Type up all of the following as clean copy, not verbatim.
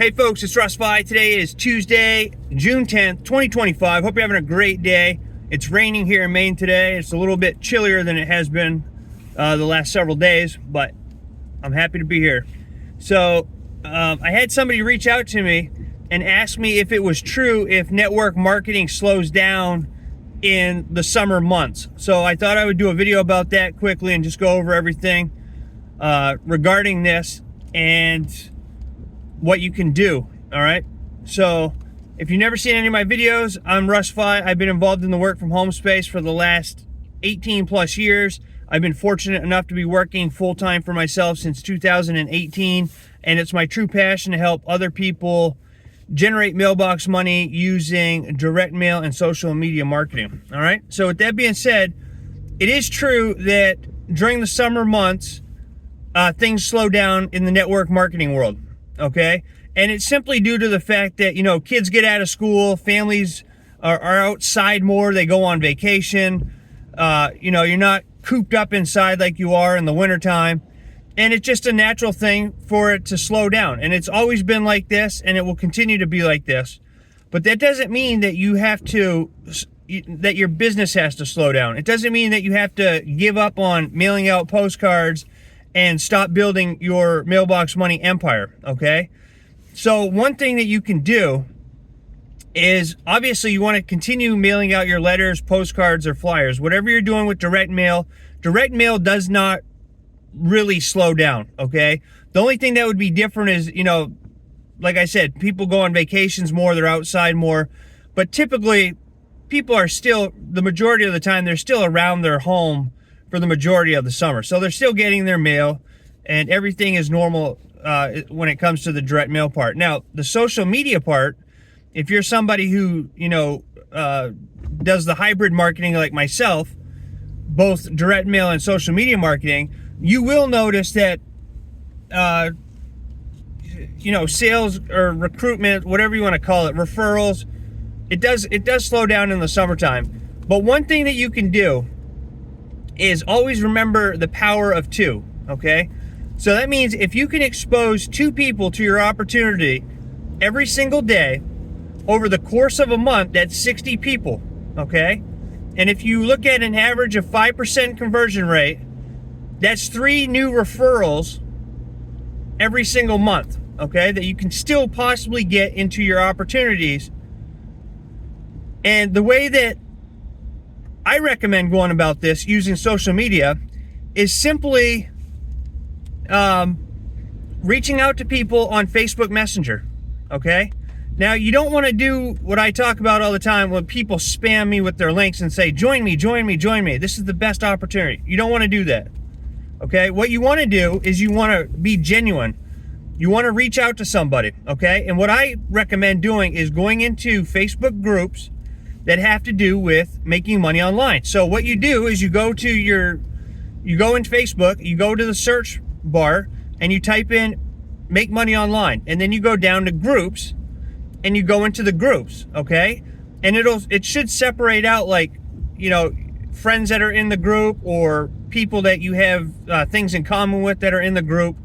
Hey folks, it's Russ. Today is Tuesday, June 10th, 2025. Hope you're having a great day. It's raining here in Maine today. It's a little bit chillier than it has been the last several days, but I'm happy to be here. So I had somebody reach out to me and ask me if it was true if network marketing slows down in the summer months. So I thought I would do a video about that quickly and just go over everything regarding this and what you can do. All right, so if you've never seen any of my videos, I'm Russ. I've been involved in the work from home space for the last 18 plus years. I've been fortunate enough to be working full-time for myself since 2018, and it's my true passion to help other people generate mailbox money using direct mail and social media marketing. All right, so with that being said, it is true that during the summer months things slow down in the network marketing world. Okay, and it's simply due to the fact that, you know, kids get out of school, families are outside more, they go on vacation, you know, you're not cooped up inside like you are in the wintertime, and it's just a natural thing for it to slow down. And it's always been like this, and it will continue to be like this. But that doesn't mean that you have to, that your business has to slow down. It doesn't mean that you have to give up on mailing out postcards and stop building your mailbox money empire. Okay, so one thing that you can do is, obviously, you want to continue mailing out your letters, postcards, or flyers. Whatever you're doing with direct mail does not really slow down. Okay, the only thing that would be different is, you know, like I said, people go on vacations more, they're outside more, but typically people are still, the majority of the time, they're still around their home for the majority of the summer. So they're still getting their mail, and everything is normal when it comes to the direct mail part. Now, the social media part, if you're somebody who, you know, does the hybrid marketing like myself, both direct mail and social media marketing, you will notice that, you know, sales or recruitment, whatever you want to call it, referrals, it does slow down in the summertime. But one thing that you can do is always remember the power of two. Okay, so that means if you can expose 2 people to your opportunity every single day over the course of a month, that's 60 people. Okay, and if you look at an average of 5% conversion rate, that's 3 new referrals every single month. Okay, that you can still possibly get into your opportunities. And the way that I recommend going about this using social media is simply reaching out to people on Facebook Messenger. Okay, now you don't want to do what I talk about all the time when people spam me with their links and say, join me, join me, join me, this is the best opportunity. You don't want to do that. Okay, what you want to do is you want to be genuine. You want to reach out to somebody. Okay, and what I recommend doing is going into Facebook groups that have to do with making money online. So what you do is you go in Facebook, you go to the search bar and you type in make money online, and then you go down to groups and you go into the groups. Okay, and it should separate out, like, you know, friends that are in the group or people that you have things in common with that are in the group.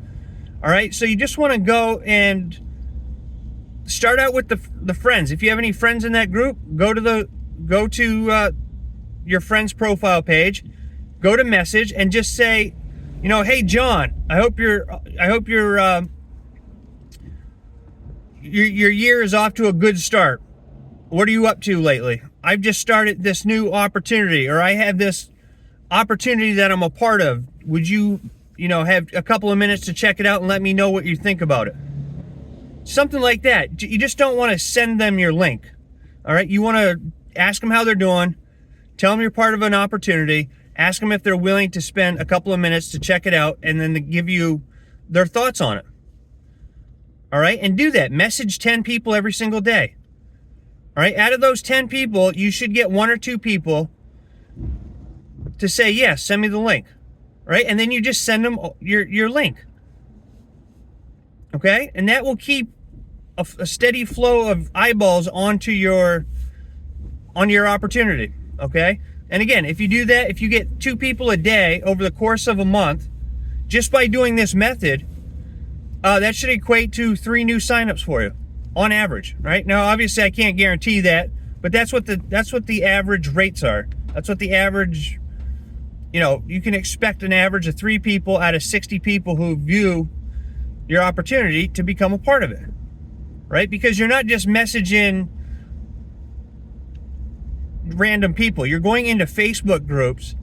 All right, so you just want to go and start out with the friends. If you have any friends in that group, go to your friend's profile page, go to message, and just say, you know, hey John, I hope your year is off to a good start. What are you up to lately? I've just started this new opportunity, or I have this opportunity that I'm a part of. Would you, you know, have a couple of minutes to check it out and let me know what you think about it? Something like that. You just don't want to send them your link. All right, you want to ask them how they're doing, tell them you're part of an opportunity, ask them if they're willing to spend a couple of minutes to check it out, and then to give you their thoughts on it. All right, and do that. Message 10 people every single day. All right, out of those 10 people, you should get 1 or 2 people to say, yes, send me the link. All right, and then you just send them your link. Okay, and that will keep a steady flow of eyeballs on your opportunity. Okay, and again, if you do that, if you get 2 people a day over the course of a month, just by doing this method, that should equate to 3 new signups for you on average, right? Now, obviously I can't guarantee that, but that's what the average rates are. That's what the average, you can expect an average of 3 people out of 60 people who view your opportunity to become a part of it, right? Because you're not just messaging random people. You're going into Facebook groups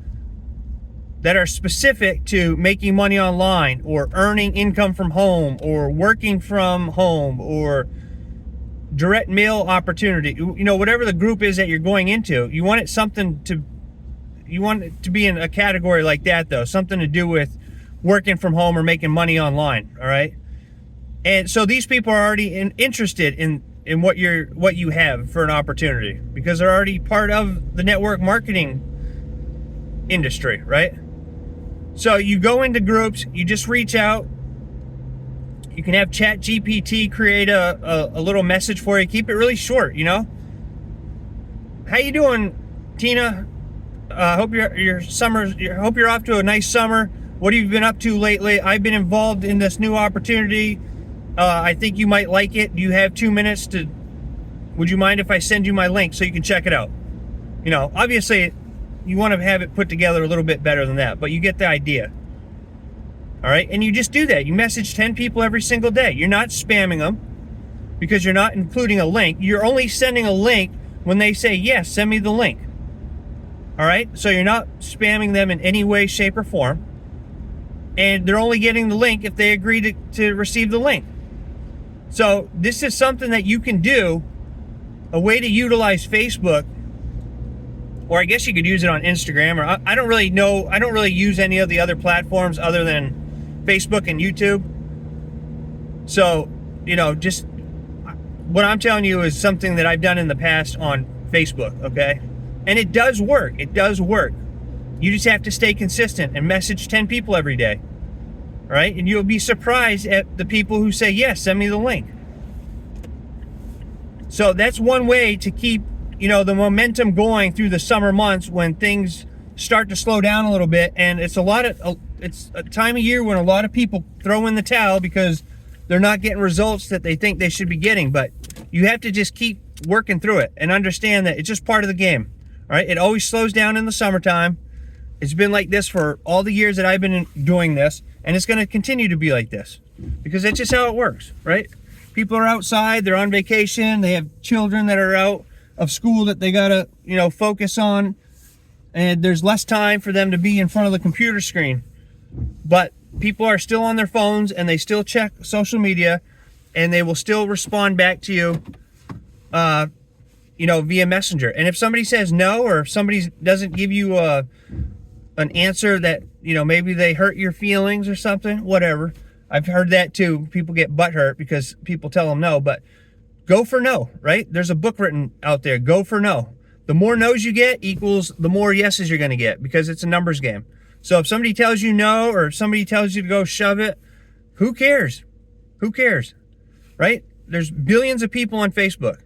that are specific to making money online, or earning income from home, or working from home, or direct mail opportunity. Whatever the group is that you're going into, you want it to be in a category like that, though, something to do with working from home or making money online. All right. And so these people are already interested in what you have for an opportunity, because they're already part of the network marketing industry, right? So you go into groups, you just reach out. You can have ChatGPT create a little message for you. Keep it really short, How you doing, Tina? Hope hope you're off to a nice summer. What have you been up to lately? I've been involved in this new opportunity. I think you might like it. You have 2 minutes would you mind if I send you my link so you can check it out? Obviously you want to have it put together a little bit better than that, but you get the idea. All right. And you just do that. You message 10 people every single day. You're not spamming them because you're not including a link. You're only sending a link when they say, yes, send me the link. All right. So you're not spamming them in any way, shape, or form. And they're only getting the link if they agree to receive the link. So this is something that you can do, a way to utilize Facebook, or I guess you could use it on Instagram, or I don't really know. I don't really use any of the other platforms other than Facebook and YouTube. So, just what I'm telling you is something that I've done in the past on Facebook, okay? And it does work. It does work. You just have to stay consistent and message 10 people every day, right? And you'll be surprised at the people who say, yes, send me the link. So that's one way to keep, the momentum going through the summer months when things start to slow down a little bit. And it's a time of year when a lot of people throw in the towel because they're not getting results that they think they should be getting. But you have to just keep working through it and understand that it's just part of the game. All right. It always slows down in the summertime. It's been like this for all the years that I've been doing this, and it's going to continue to be like this because that's just how it works, right? People are outside, they're on vacation, they have children that are out of school that they got to, focus on, and there's less time for them to be in front of the computer screen. But people are still on their phones, and they still check social media, and they will still respond back to you, via Messenger. And if somebody says no, or if somebody doesn't give you an answer that, maybe they hurt your feelings or something, whatever. I've heard that too. People get butthurt because people tell them no, but go for no, right? There's a book written out there, go for no. The more no's you get equals the more yeses you're going to get, because it's a numbers game. So if somebody tells you no, or if somebody tells you to go shove it, who cares? Who cares, right? There's billions of people on Facebook.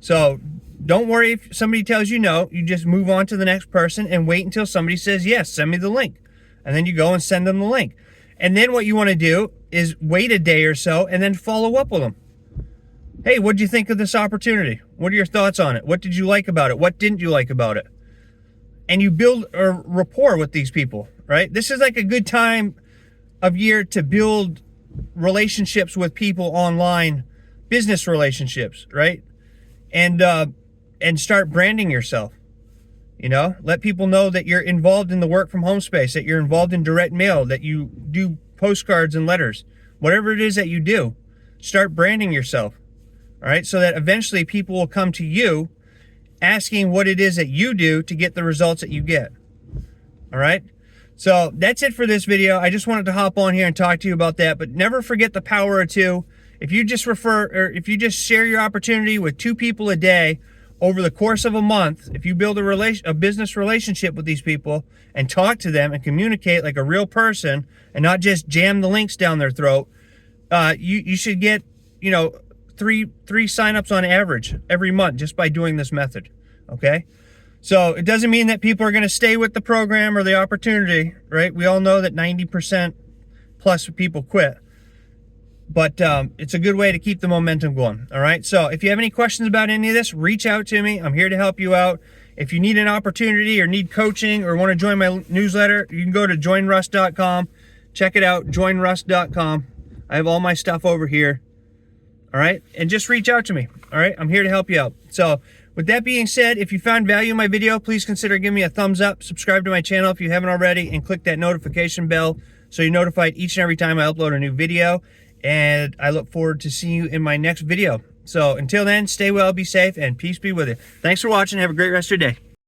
So don't worry if somebody tells you no. You just move on to the next person and wait until somebody says, yes, send me the link. And then you go and send them the link. And then what you want to do is wait a day or so and then follow up with them. Hey, what did you think of this opportunity? What are your thoughts on it? What did you like about it? What didn't you like about it? And you build a rapport with these people, right? This is like a good time of year to build relationships with people online, business relationships, right? And start branding yourself. Let people know that you're involved in the work from home space, that you're involved in direct mail, that you do postcards and letters, whatever it is that you do, start branding yourself. All right. So that eventually people will come to you asking what it is that you do to get the results that you get. All right. So that's it for this video. I just wanted to hop on here and talk to you about that, but never forget the power of 2. If you just if you just share your opportunity with 2 people a day, over the course of a month, if you build a business relationship with these people and talk to them and communicate like a real person and not just jam the links down their throat, you should get, 3 signups on average every month just by doing this method. Okay. So it doesn't mean that people are going to stay with the program or the opportunity, right? We all know that 90% plus people quit. but it's a good way to keep the momentum going. All right. So if you have any questions about any of this, reach out to me. I'm here to help you out. If you need an opportunity or need coaching or want to join my newsletter, you can go to joinruss.com. Check it out, joinruss.com. I have all my stuff over here. All right. And just reach out to me. All right. I'm here to help you out. So with that being said, if you found value in my video, please consider giving me a thumbs up, subscribe to my channel if you haven't already, and click that notification bell so you're notified each and every time I upload a new video. And I look forward to seeing you in my next video. So until then, stay well, be safe, and peace be with you. Thanks for watching. Have a great rest of your day.